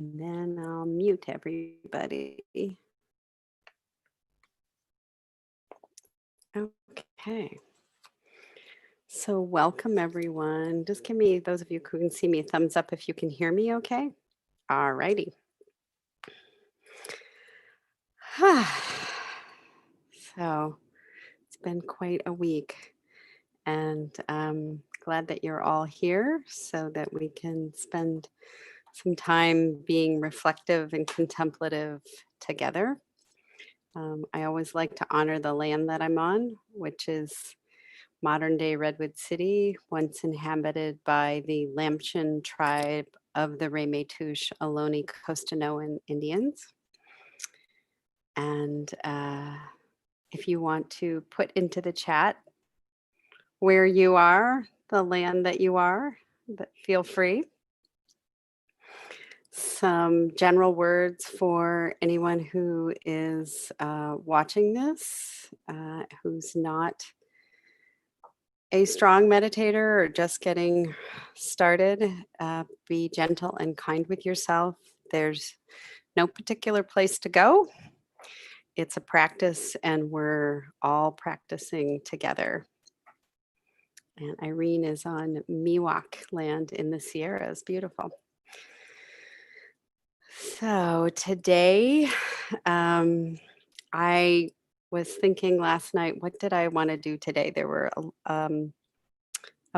And then I'll mute everybody. Okay. So welcome everyone. Just give me, those of you who can see me, a thumbs up if you can hear me okay. All righty. So it's been quite a week and I'm glad that you're all here so that we can spend some time being reflective and contemplative together. I always like to honor the land that I'm on, which is modern day Redwood City, once inhabited by the Lamchin tribe of the Ramaytush Ohlone Costanoan Indians. And if you want to put into the chat where you are, the land that you are, but feel free. Some general words for anyone who is watching this, who's not a strong meditator or just getting started. Be gentle and kind with yourself. There's no particular place to go. It's a practice, and we're all practicing together. And Irene is on Miwok land in the Sierras. Beautiful. So today, I was thinking last night, what did I want to do today? There were a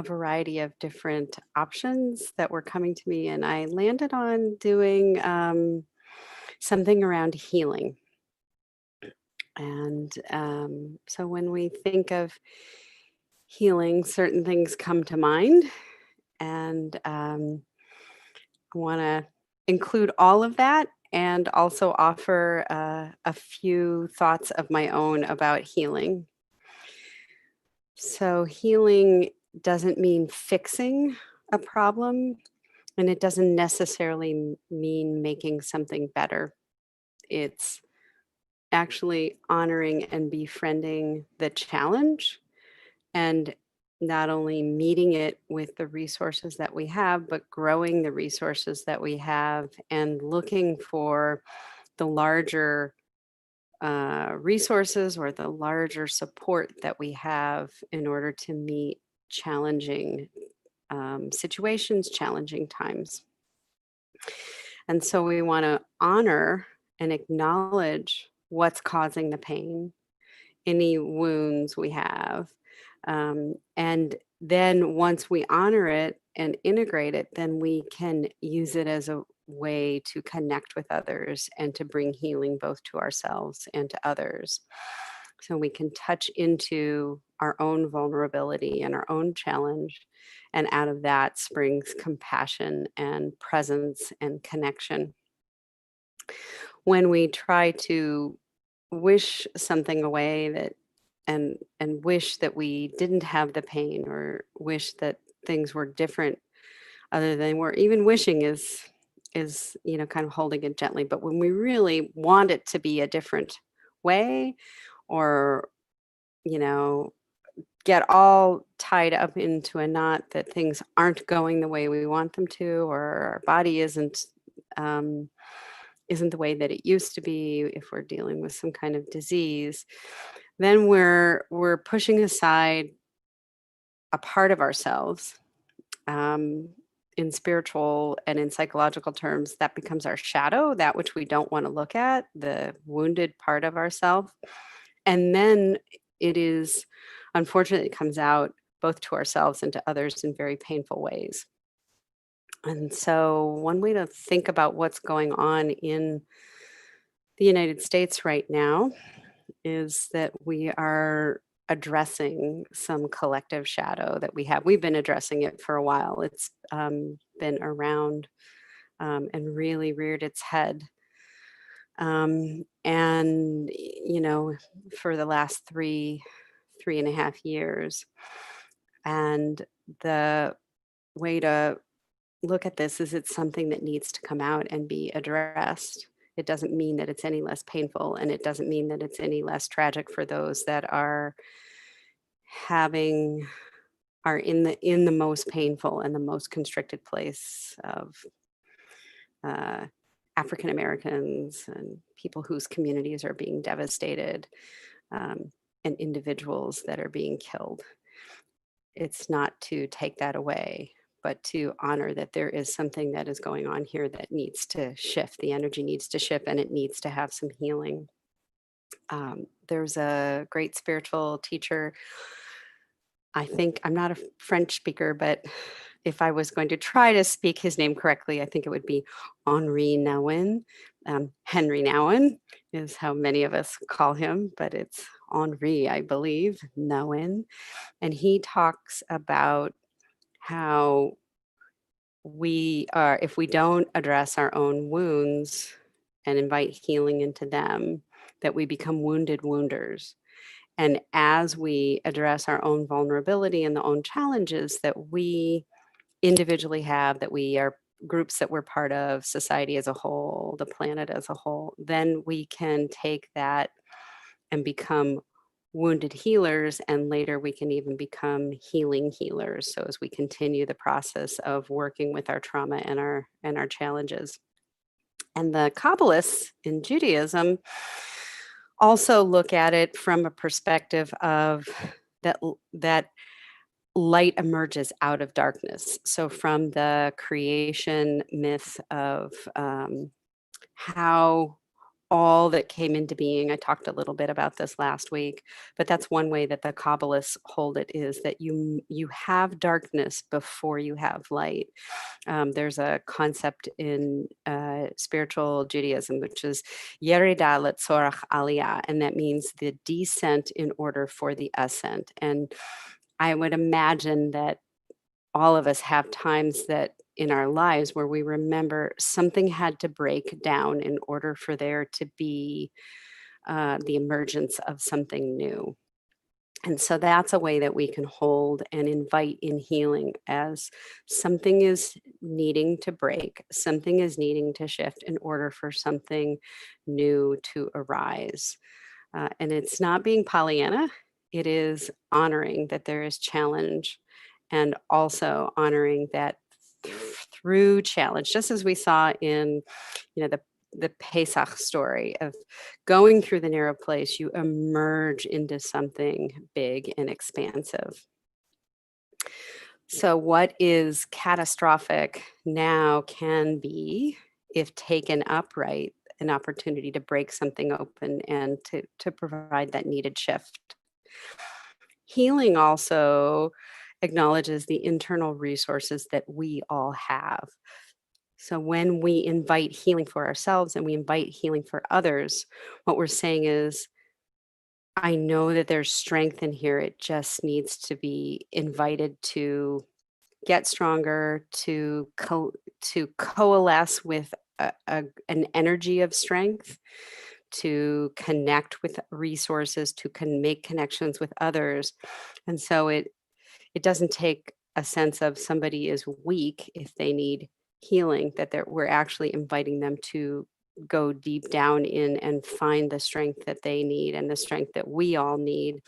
variety of different options that were coming to me, and I landed on doing something around healing. And so when we think of healing, certain things come to mind, and I want to include all of that and also offer a few thoughts of my own about healing. So healing doesn't mean fixing a problem, and it doesn't necessarily mean making something better. It's actually honoring and befriending the challenge, and not only meeting it with the resources that we have, but growing the resources that we have and looking for the larger resources or the larger support that we have in order to meet challenging situations, challenging times. And so we want to honor and acknowledge what's causing the pain, any wounds we have. And then once we honor it and integrate it, then we can use it as a way to connect with others and to bring healing both to ourselves and to others. So we can touch into our own vulnerability and our own challenge. And out of that springs compassion and presence and connection. When we try to wish something away that and wish that we didn't have the pain or wish that things were different other than we're even wishing is kind of holding it gently, but when we really want it to be a different way, or you know get all tied up into a knot that things aren't going the way we want them to, or our body um, isn't the way that it used to be, if we're dealing with some kind of disease, then we're pushing aside a part of ourselves. In spiritual and in psychological terms, that becomes our shadow, that which we don't want to look at, the wounded part of ourselves. And then it is, unfortunately, it comes out both to ourselves and to others in very painful ways. And so one way to think about what's going on in the United States right now is that we are addressing some collective shadow that we have. We've been addressing it for a while. It's been around and really reared its head. And, for the last 3.5 years. And the way to look at this is it's something that needs to come out and be addressed. It doesn't mean that it's any less painful, and it doesn't mean that it's any less tragic for those that are in the most painful and the most constricted place of African Americans and people whose communities are being devastated, um, and individuals that are being killed. It's not to take that away, but to honor that there is something that is going on here that needs to shift. The energy needs to shift and it needs to have some healing. There's a great spiritual teacher. I think I'm not a French speaker, but if I was going to try to speak his name correctly, I think it would be Henri Nouwen. Henry Nouwen is how many of us call him, but it's Henri, I believe, Nouwen. And he talks about how we are, if we don't address our own wounds and invite healing into them, that we become wounded wounders. And as we address our own vulnerability and the own challenges that we individually have, that we are groups that we're part of, society as a whole, the planet as a whole, then we can take that and become wounded healers, and later we can even become healing healers. So as we continue the process of working with our trauma and our challenges. And the Kabbalists in Judaism also look at it from a perspective of that light emerges out of darkness. So from the creation myth of how all that came into being. I talked a little bit about this last week, but that's one way that the Kabbalists hold it, is that you have darkness before you have light. There's a concept in spiritual Judaism, which is Yerida letzorach aliyah, and that means the descent in order for the ascent. And I would imagine that all of us have times that in our lives where we remember something had to break down in order for there to be the emergence of something new. And so that's a way that we can hold and invite in healing, as something is needing to break, something is needing to shift in order for something new to arise. And it's not being Pollyanna, it is honoring that there is challenge, and also honoring that through challenge, just as we saw in, the Pesach story of going through the narrow place, you emerge into something big and expansive. So what is catastrophic now can be, if taken upright, an opportunity to break something open and to provide that needed shift. Healing also acknowledges the internal resources that we all have. So when we invite healing for ourselves and we invite healing for others, what we're saying is, I know that there's strength in here. It just needs to be invited to get stronger, to coalesce with an energy of strength, to connect with resources, to make connections with others. And so it doesn't take a sense of somebody is weak if they need healing, that we're actually inviting them to go deep down in and find the strength that they need and the strength that we all need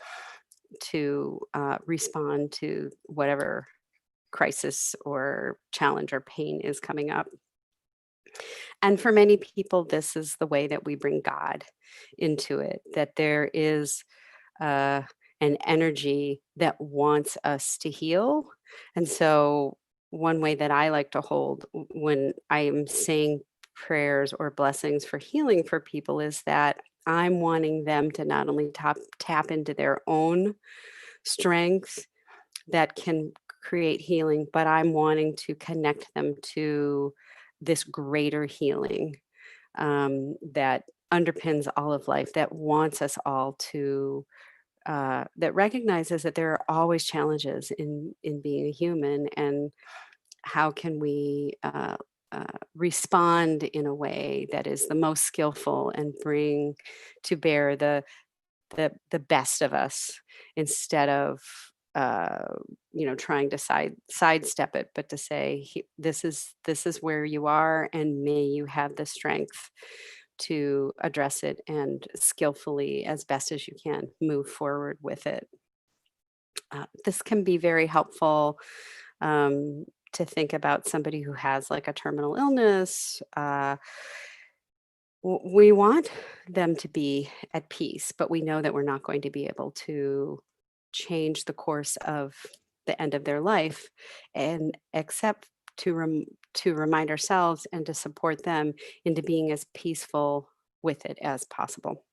to respond to whatever crisis or challenge or pain is coming up. And for many people, this is the way that we bring God into it, that there is uh, an energy that wants us to heal. And so, one way that I like to hold when I am saying prayers or blessings for healing for people is that I'm wanting them to not only tap into their own strengths that can create healing, but I'm wanting to connect them to this greater healing that underpins all of life, that wants us all to, that recognizes that there are always challenges in being a human, and how can we respond in a way that is the most skillful and bring to bear the best of us, instead of trying to sidestep it, but to say, this is where you are, and may you have the strength to address it and skillfully, as best as you can, move forward with it. This can be very helpful to think about somebody who has like a terminal illness, we want them to be at peace, but we know that we're not going to be able to change the course of the end of their life, and except to remind ourselves and to support them into being as peaceful with it as possible.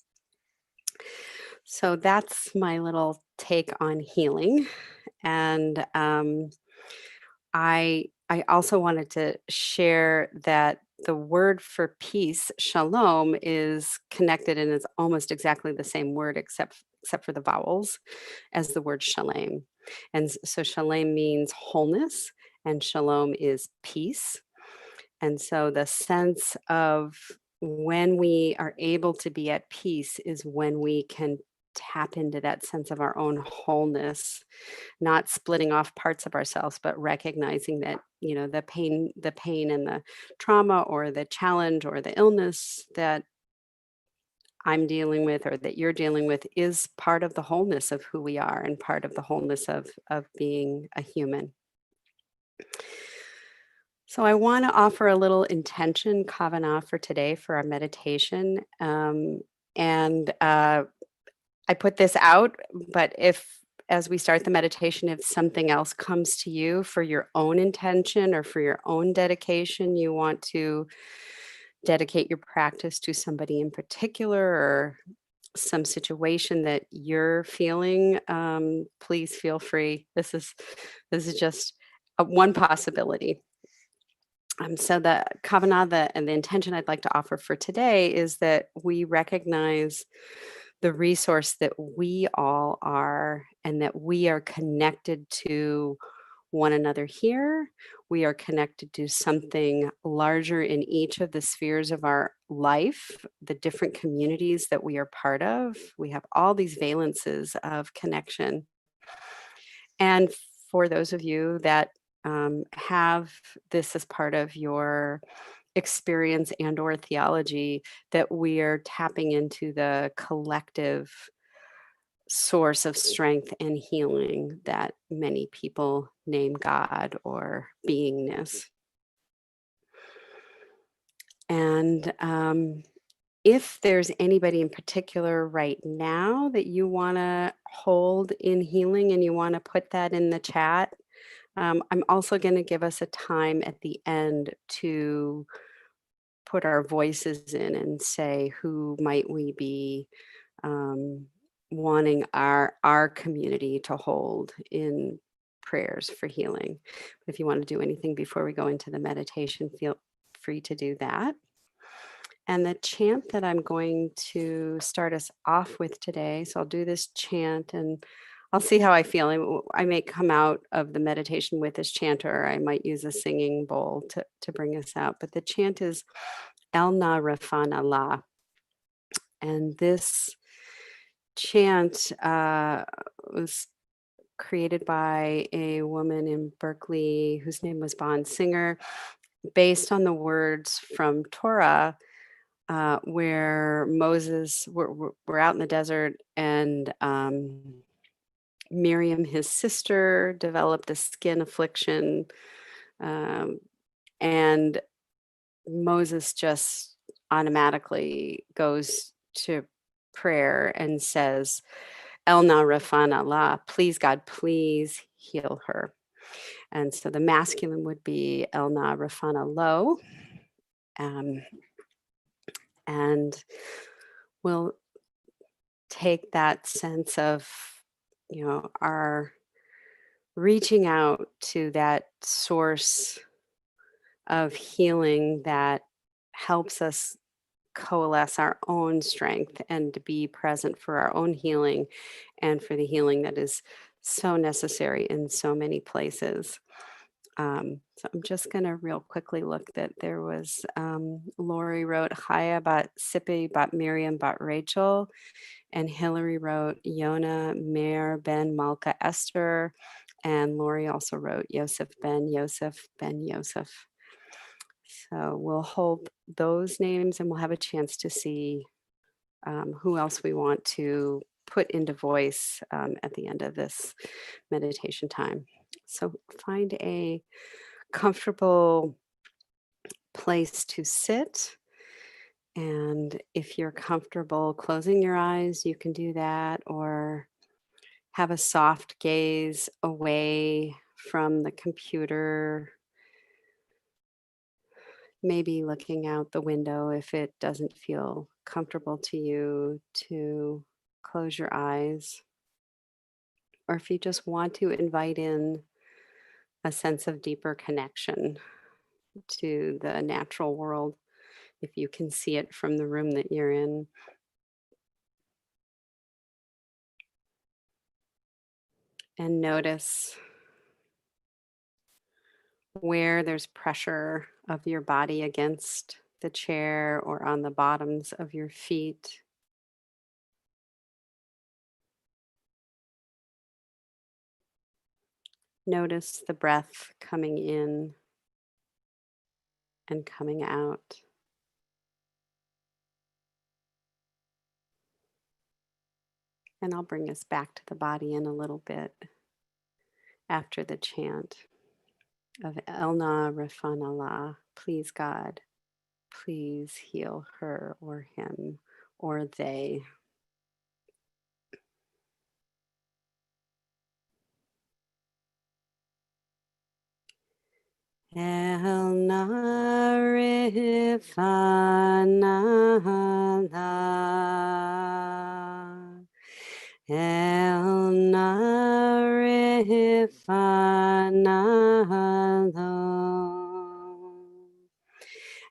So that's my little take on healing. And I also wanted to share that the word for peace, shalom, is connected and is almost exactly the same word except for the vowels as the word shalem. And so shalem means wholeness and shalom is peace. And so the sense of when we are able to be at peace is when we can tap into that sense of our own wholeness, not splitting off parts of ourselves, but recognizing that, the pain and the trauma or the challenge or the illness that I'm dealing with or that you're dealing with is part of the wholeness of who we are and part of the wholeness of being a human. So I want to offer a little intention kavana for today for our meditation. And I put this out, but if as we start the meditation, if something else comes to you for your own intention or for your own dedication, you want to dedicate your practice to somebody in particular or some situation that you're feeling, please feel free. This is just one possibility. So the kavana, and the intention I'd like to offer for today is that we recognize the resource that we all are and that we are connected to one another here. We are connected to something larger in each of the spheres of our life, the different communities that we are part of. We have all these valences of connection. And for those of you that have this as part of your experience and or theology, that we are tapping into the collective source of strength and healing that many people name God or beingness. And if there's anybody in particular right now that you want to hold in healing and you want to put that in the chat, I'm also going to give us a time at the end to put our voices in and say who might we be um, wanting our community to hold in prayers for healing. But if you want to do anything before we go into the meditation, feel free to do that. And the chant that I'm going to start us off with today, so I'll do this chant and I'll see how I feel. I may come out of the meditation with this chant, or I might use a singing bowl to bring us out. But the chant is El Na Rafana La. And this chant was created by a woman in Berkeley whose name was Bon Singer, based on the words from Torah, where Moses were out in the desert and Miriam, his sister, developed a skin affliction, um, and Moses just automatically goes to prayer and says, El na rafana la, please God, please heal her. And so the masculine would be El na rafana lo. And we'll take that sense of, our reaching out to that source of healing that helps us coalesce our own strength and to be present for our own healing and for the healing that is so necessary in so many places. So I'm just going to real quickly look that there was, Lori wrote Chaya bat Sippy bat Miriam bat Rachel, and Hillary wrote Yona Meir ben Malka Esther, and Lori also wrote Yosef ben Yosef ben Yosef. So we'll hold those names and we'll have a chance to see who else we want to put into voice at the end of this meditation time. So find a comfortable place to sit And if you're comfortable closing your eyes, you can do that, or have a soft gaze away from the computer, maybe looking out the window if it doesn't feel comfortable to you to close your eyes. Or if you just want to invite in a sense of deeper connection to the natural world, if you can see it from the room that you're in. And notice where there's pressure of your body against the chair or on the bottoms of your feet. Notice the breath coming in and coming out. And I'll bring us back to the body in a little bit after the chant of Elna Refanallah. Please, God, please heal her or him or they. Elna Refanallah. Elna Refanallah.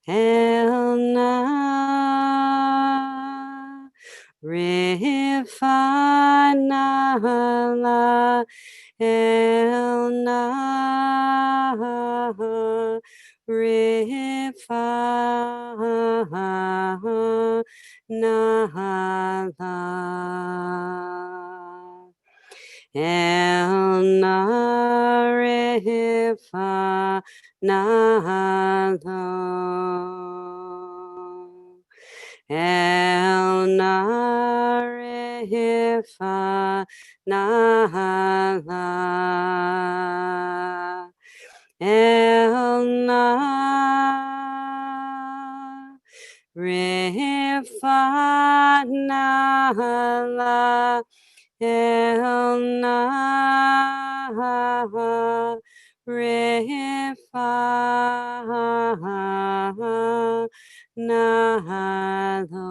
Elna Refanallah. Elna Refanallah. El Narefa Nahalo. El Narefa Nahala. El Narefa Nahala. Elna Refa Nahalo.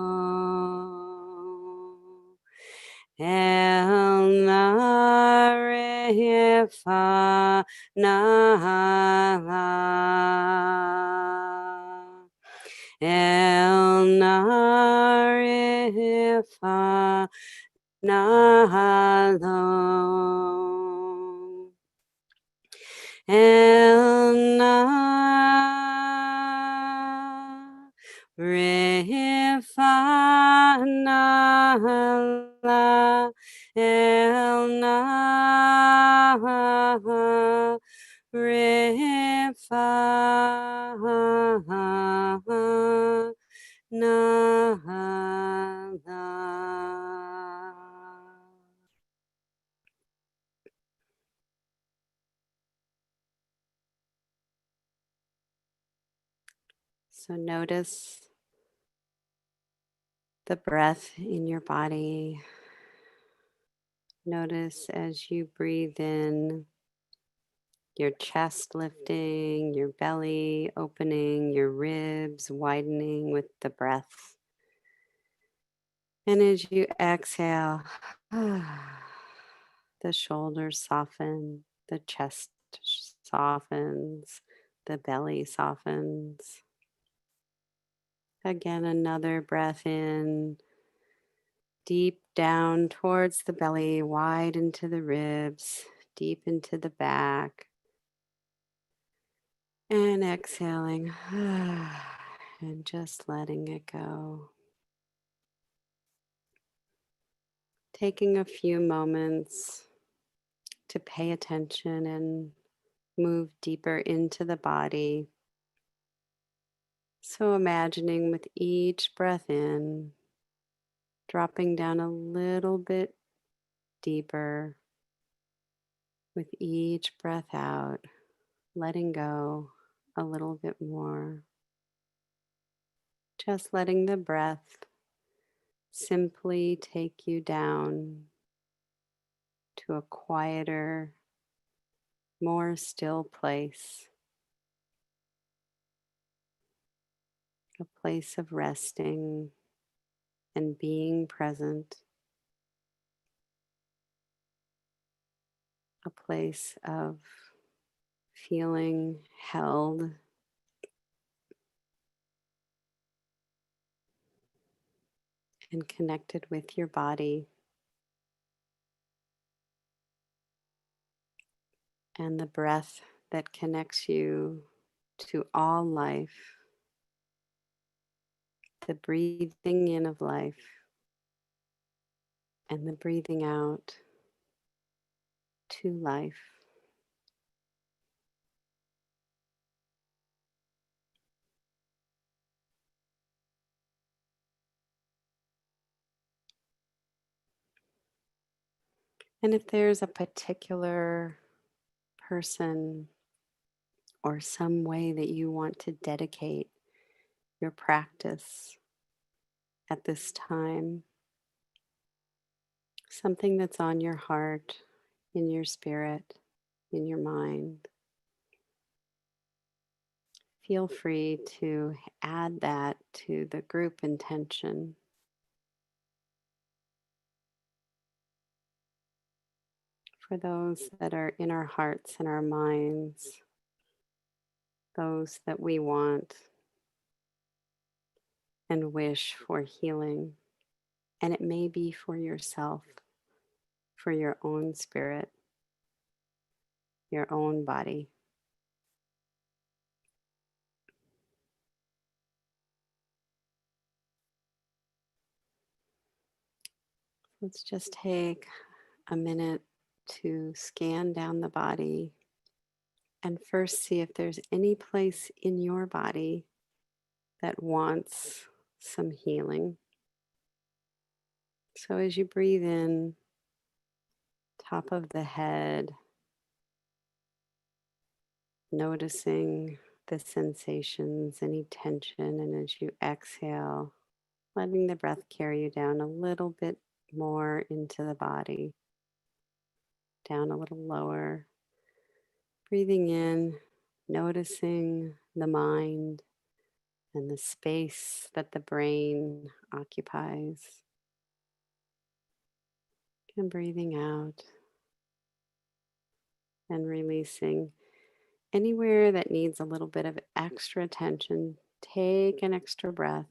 Elna Refa Nahala. Elna Refa Nahalo. Elna Refa Nahala. Elna Refa Nahala. So notice the breath in your body. Notice as you breathe in, your chest lifting, your belly opening, your ribs widening with the breath. And as you exhale, the shoulders soften, the chest softens, the belly softens. Again, another breath in, deep down towards the belly, wide into the ribs, deep into the back. And exhaling and just letting it go. Taking a few moments to pay attention and move deeper into the body. So imagining with each breath in, dropping down a little bit deeper, with each breath out, letting go a little bit more. Just letting the breath simply take you down to a quieter, more still place, a place of resting and being present, a place of feeling held and connected with your body and the breath that connects you to all life, the breathing in of life and the breathing out to life. And if there's a particular person or some way that you want to dedicate your practice at this time, something that's on your heart, in your spirit, in your mind, feel free to add that to the group intention. For those that are in our hearts and our minds, those that we want and wish for healing. And it may be for yourself, for your own spirit, your own body. Let's just take a minute to scan down the body and first see if there's any place in your body that wants some healing. So as you breathe in, top of the head, noticing the sensations, any tension, and as you exhale, letting the breath carry you down a little bit more into the body, down a little lower. Breathing in, noticing the mind and the space that the brain occupies. And breathing out and releasing anywhere that needs a little bit of extra attention. Take an extra breath.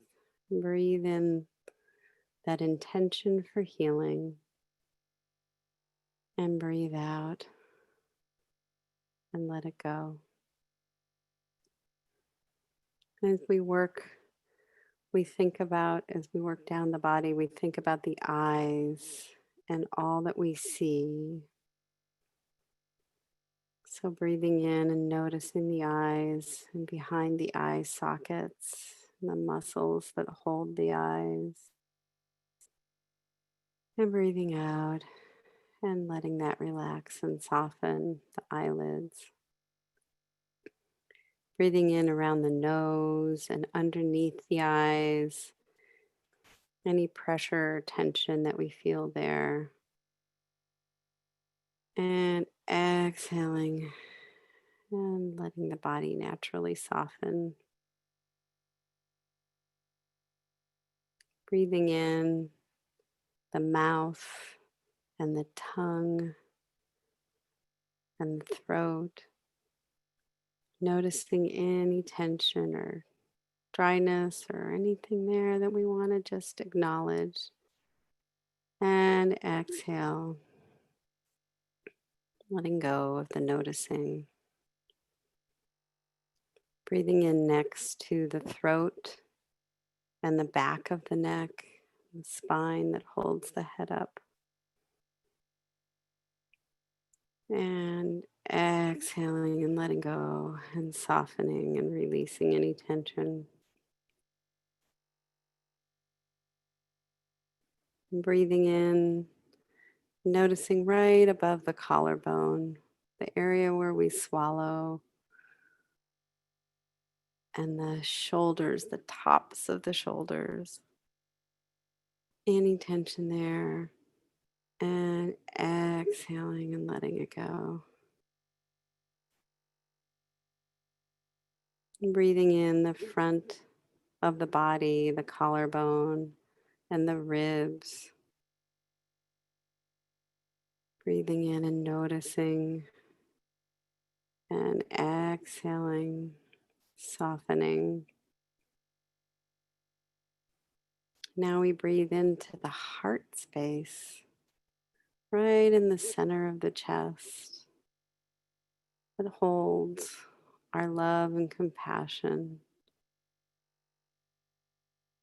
Breathe in that intention for healing and breathe out and let it go. As we work, we think about, as we work down the body, we think about the eyes and all that we see. So breathing in and noticing the eyes and behind the eye sockets and the muscles that hold the eyes. And breathing out and letting that relax and soften the eyelids. Breathing in around the nose and underneath the eyes. Any pressure or tension that we feel there. And exhaling and letting the body naturally soften. Breathing in the mouth and the tongue and the throat. Noticing any tension or dryness or anything there that we want to just acknowledge. And exhale, letting go of the noticing. Breathing in next to the throat and the back of the neck, the spine that holds the head up. And exhaling and letting go and softening and releasing any tension. Breathing in, noticing right above the collarbone, the area where we swallow. and the shoulders, the tops of the shoulders. Any tension there. And exhaling and letting it go. Breathing in the front of the body, the collarbone, and the ribs. Breathing in and noticing, and exhaling, softening. Now we breathe into the heart space, right in the center of the chest, that holds our love and compassion.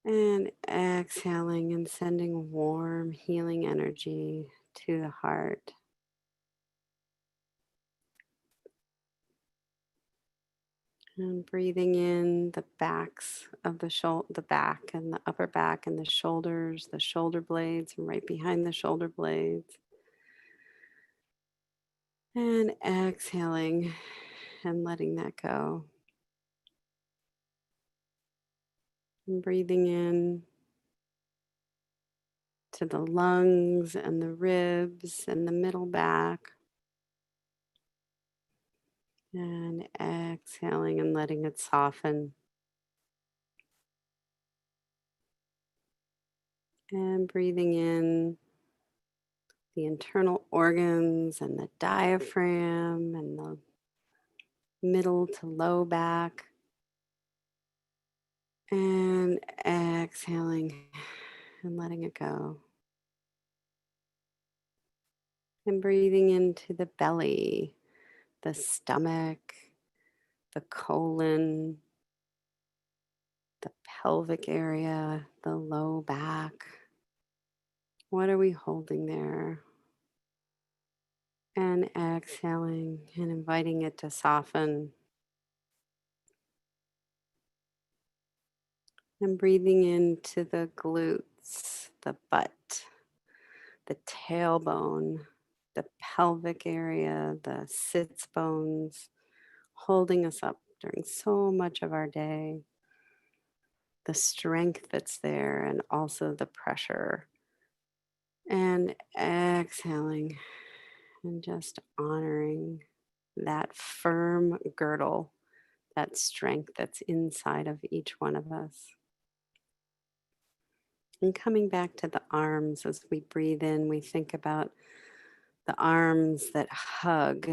And exhaling and sending warm, healing energy to the heart. And breathing in the backs of the back and the upper back and the shoulder blades, and right behind the shoulder blades. And exhaling and letting that go. And breathing in to the lungs and the ribs and the middle back. And exhaling and letting it soften. And breathing in the internal organs and the diaphragm and the middle to low back. And exhaling and letting it go. And breathing into the belly, the stomach, the colon, the pelvic area, the low back. What are we holding there? And exhaling and inviting it to soften. And breathing into the glutes, the butt, the tailbone, the pelvic area, the sits bones, holding us up during so much of our day. The strength that's there and also the pressure. And exhaling and just honoring that firm girdle, that strength that's inside of each one of us. And coming back to the arms, as we breathe in, we think about the arms that hug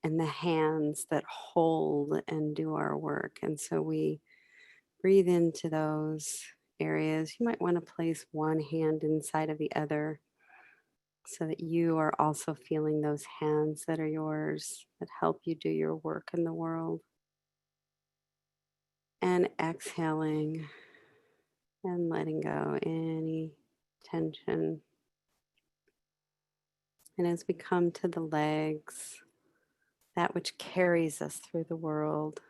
and the hands that hold and do our work. And so we breathe into those areas. You might want to place one hand inside of the other so that you are also feeling those hands that are yours, that help you do your work in the world. And exhaling and letting go any tension. And as we come to the legs, that which carries us through the world,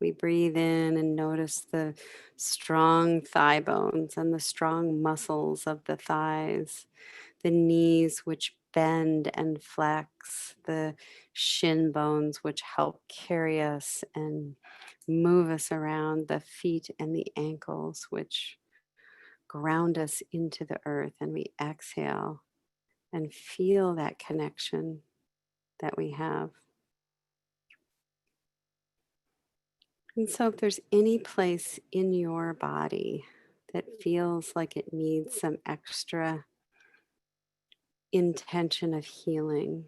we breathe in and notice the strong thigh bones and the strong muscles of the thighs, the knees which bend and flex, the shin bones which help carry us and move us around, the feet and the ankles which ground us into the earth. And we exhale and feel that connection that we have. And so, if there's any place in your body that feels like it needs some extra intention of healing,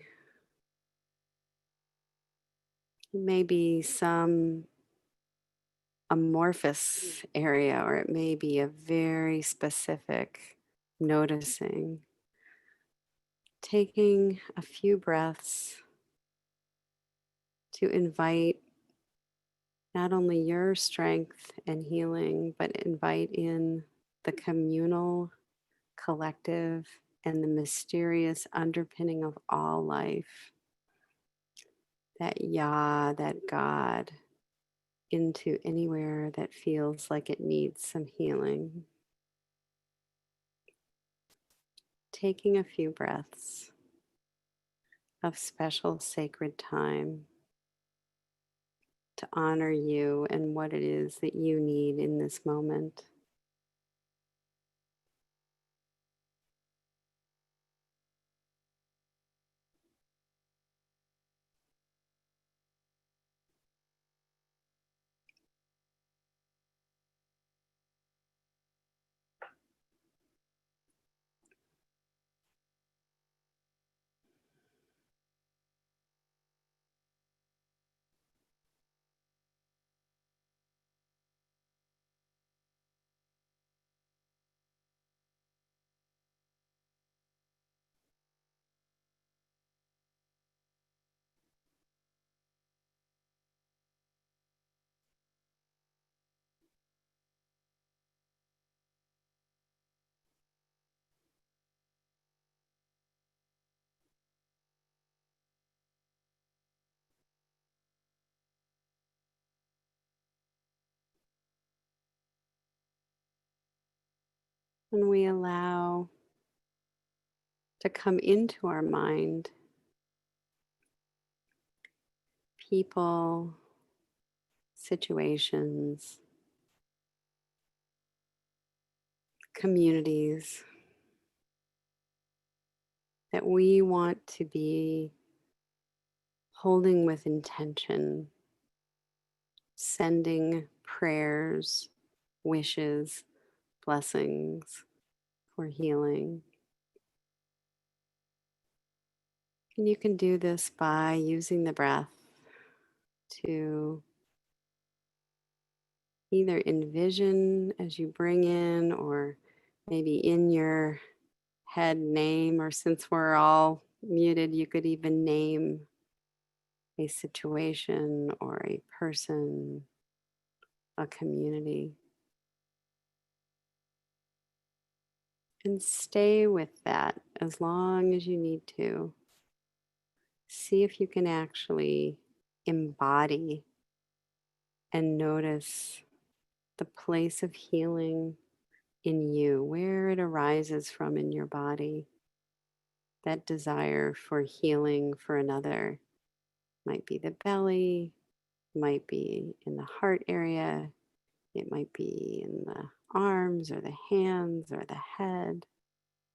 maybe some amorphous area, or it may be a very specific noticing, taking a few breaths to invite not only your strength and healing, but invite in the communal, collective, and the mysterious underpinning of all life, that Yah, that God, into anywhere that feels like it needs some healing. Taking a few breaths of special sacred time to honor you and what it is that you need in this moment. And we allow to come into our mind people, situations, communities that we want to be holding with intention, sending prayers, wishes, blessings for healing. And you can do this by using the breath to either envision as you bring in, or maybe in your head name, or since we're all muted, you could even name a situation or a person, a community. And stay with that as long as you need to. See if you can actually embody and notice the place of healing in you, where it arises from in your body. That desire for healing for another might be the belly, might be in the heart area, it might be in the arms or the hands or the head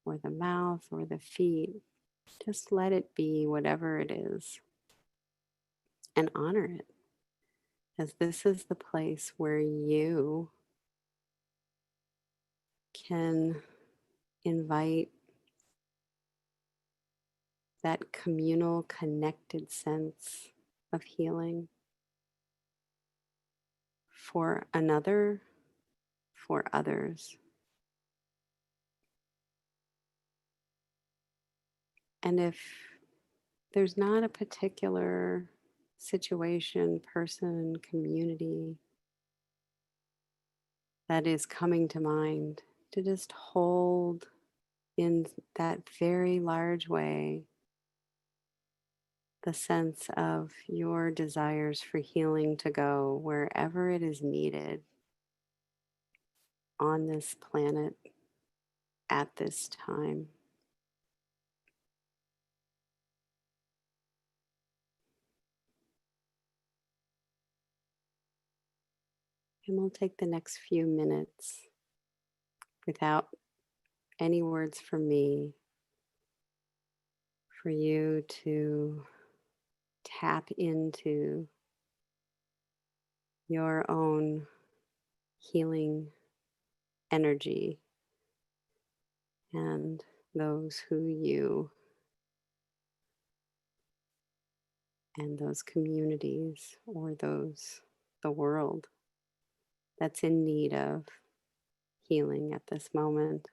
or the mouth or the feet. Just let it be whatever it is and honor it, as this is the place where you can invite that communal, connected sense of healing for another, for others. And if there's not a particular situation, person, community that is coming to mind, to just hold in that very large way the sense of your desires for healing to go wherever it is needed on this planet at this time. And we'll take the next few minutes without any words from me for you to tap into your own healing energy and those who you and those communities, or the world that's in need of healing at this moment.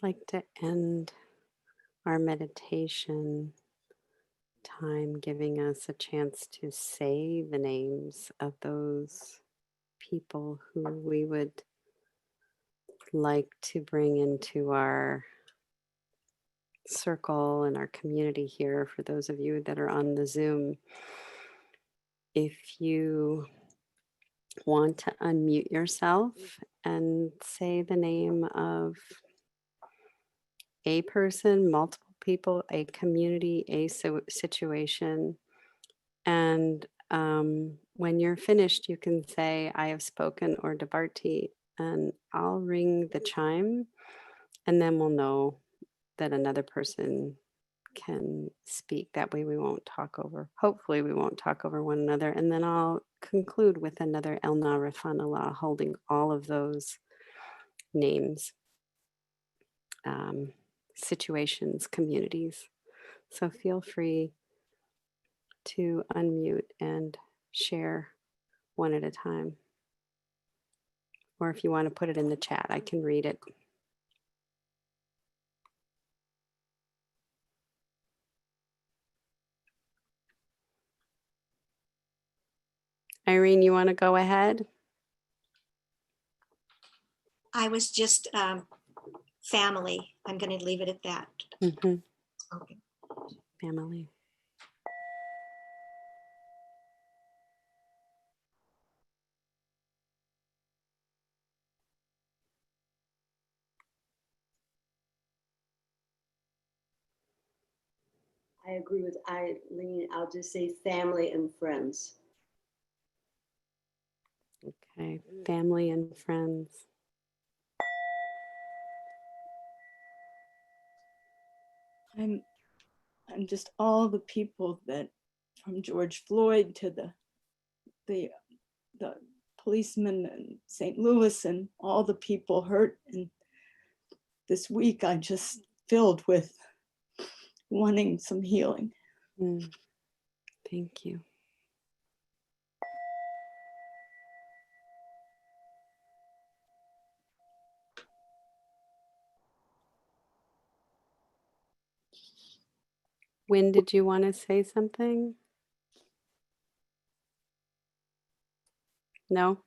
like to end our meditation time giving us a chance to say the names of those people who we would like to bring into our circle and our community here. For those of you that are on the Zoom, if you want to unmute yourself and say the name of a person, multiple people, a community, a situation, and when you're finished, you can say, I have spoken, or Debarti, and I'll ring the chime, and then we'll know that another person can speak. That way we won't talk over. Hopefully we won't talk over one another. And then I'll conclude with another El Narafan Allah, holding all of those names, situations, communities. So feel free to unmute and share one at a time. Or if you want to put it in the chat, I can read it. Irene, you want to go ahead? I was just family. I'm going to leave it at that. Mm-hmm. Okay. Family. I agree with Eileen. I'll just say family and friends. Okay, family and friends. I'm just all the people that, from George Floyd to the policemen in St. Louis and all the people hurt. And this week I'm just filled with wanting some healing. Thank you. When did you want to say something? No?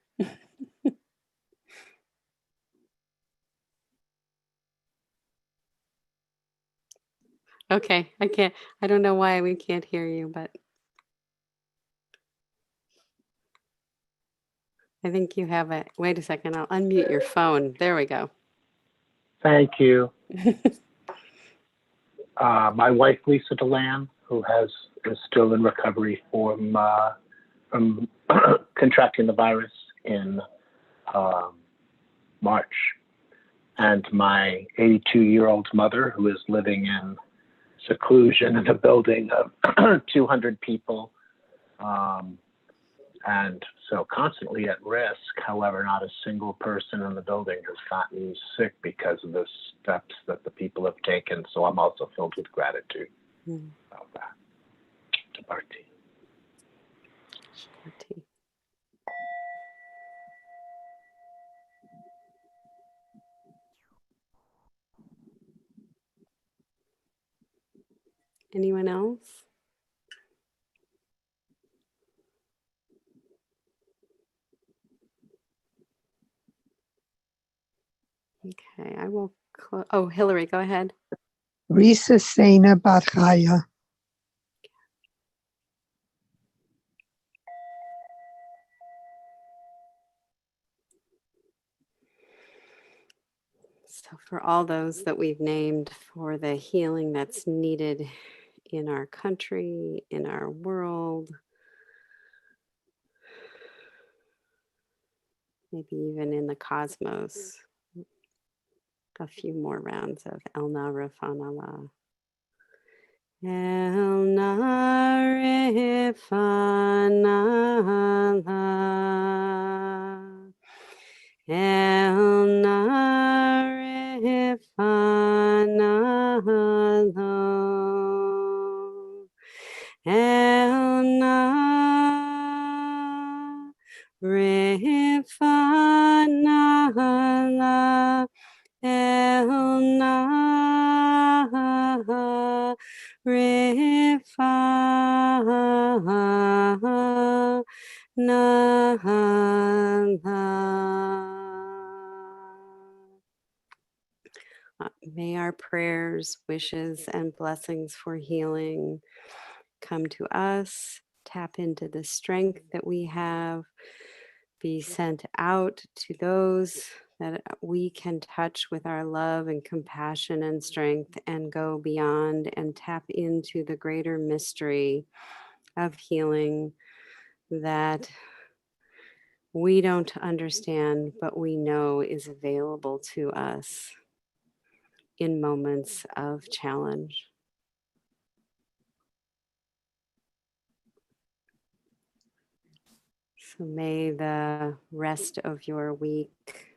Okay, I don't know why we can't hear you, but I think you have it. Wait a second, I'll unmute your phone. There we go. Thank you. My wife, Lisa Delan, who is still in recovery from contracting the virus in March, and my 82-year-old mother, who is living in seclusion in a building of 200 people, and so constantly at risk. However, not a single person in the building has gotten sick because of the steps that the people have taken. So I'm also filled with gratitude about that. Debarti. Anyone else? Okay, I will close. Oh, Hillary, go ahead. Risa Sena Barchaya. So for all those that we've named, for the healing that's needed in our country, in our world, maybe even in the cosmos, a few more rounds of El Narafan Allah. El Narafan Allah. El Narafan Allah. El Narafan Allah. Elna Rifa May our prayers, wishes, and blessings for healing come to us, tap into the strength that we have, be sent out to those that we can touch with our love and compassion and strength, and go beyond and tap into the greater mystery of healing that we don't understand, but we know is available to us in moments of challenge. So may the rest of your week,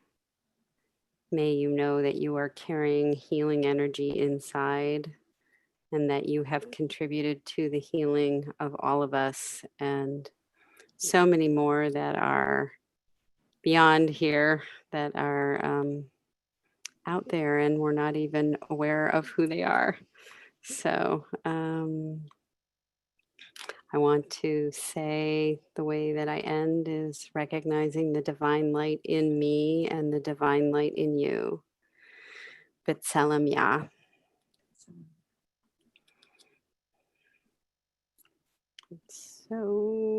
may you know that you are carrying healing energy inside, and that you have contributed to the healing of all of us, and so many more that are beyond here, that are out there, and we're not even aware of who they are. So I want to say the way that I end is recognizing the divine light in me and the divine light in you. B'Tselem Yah. So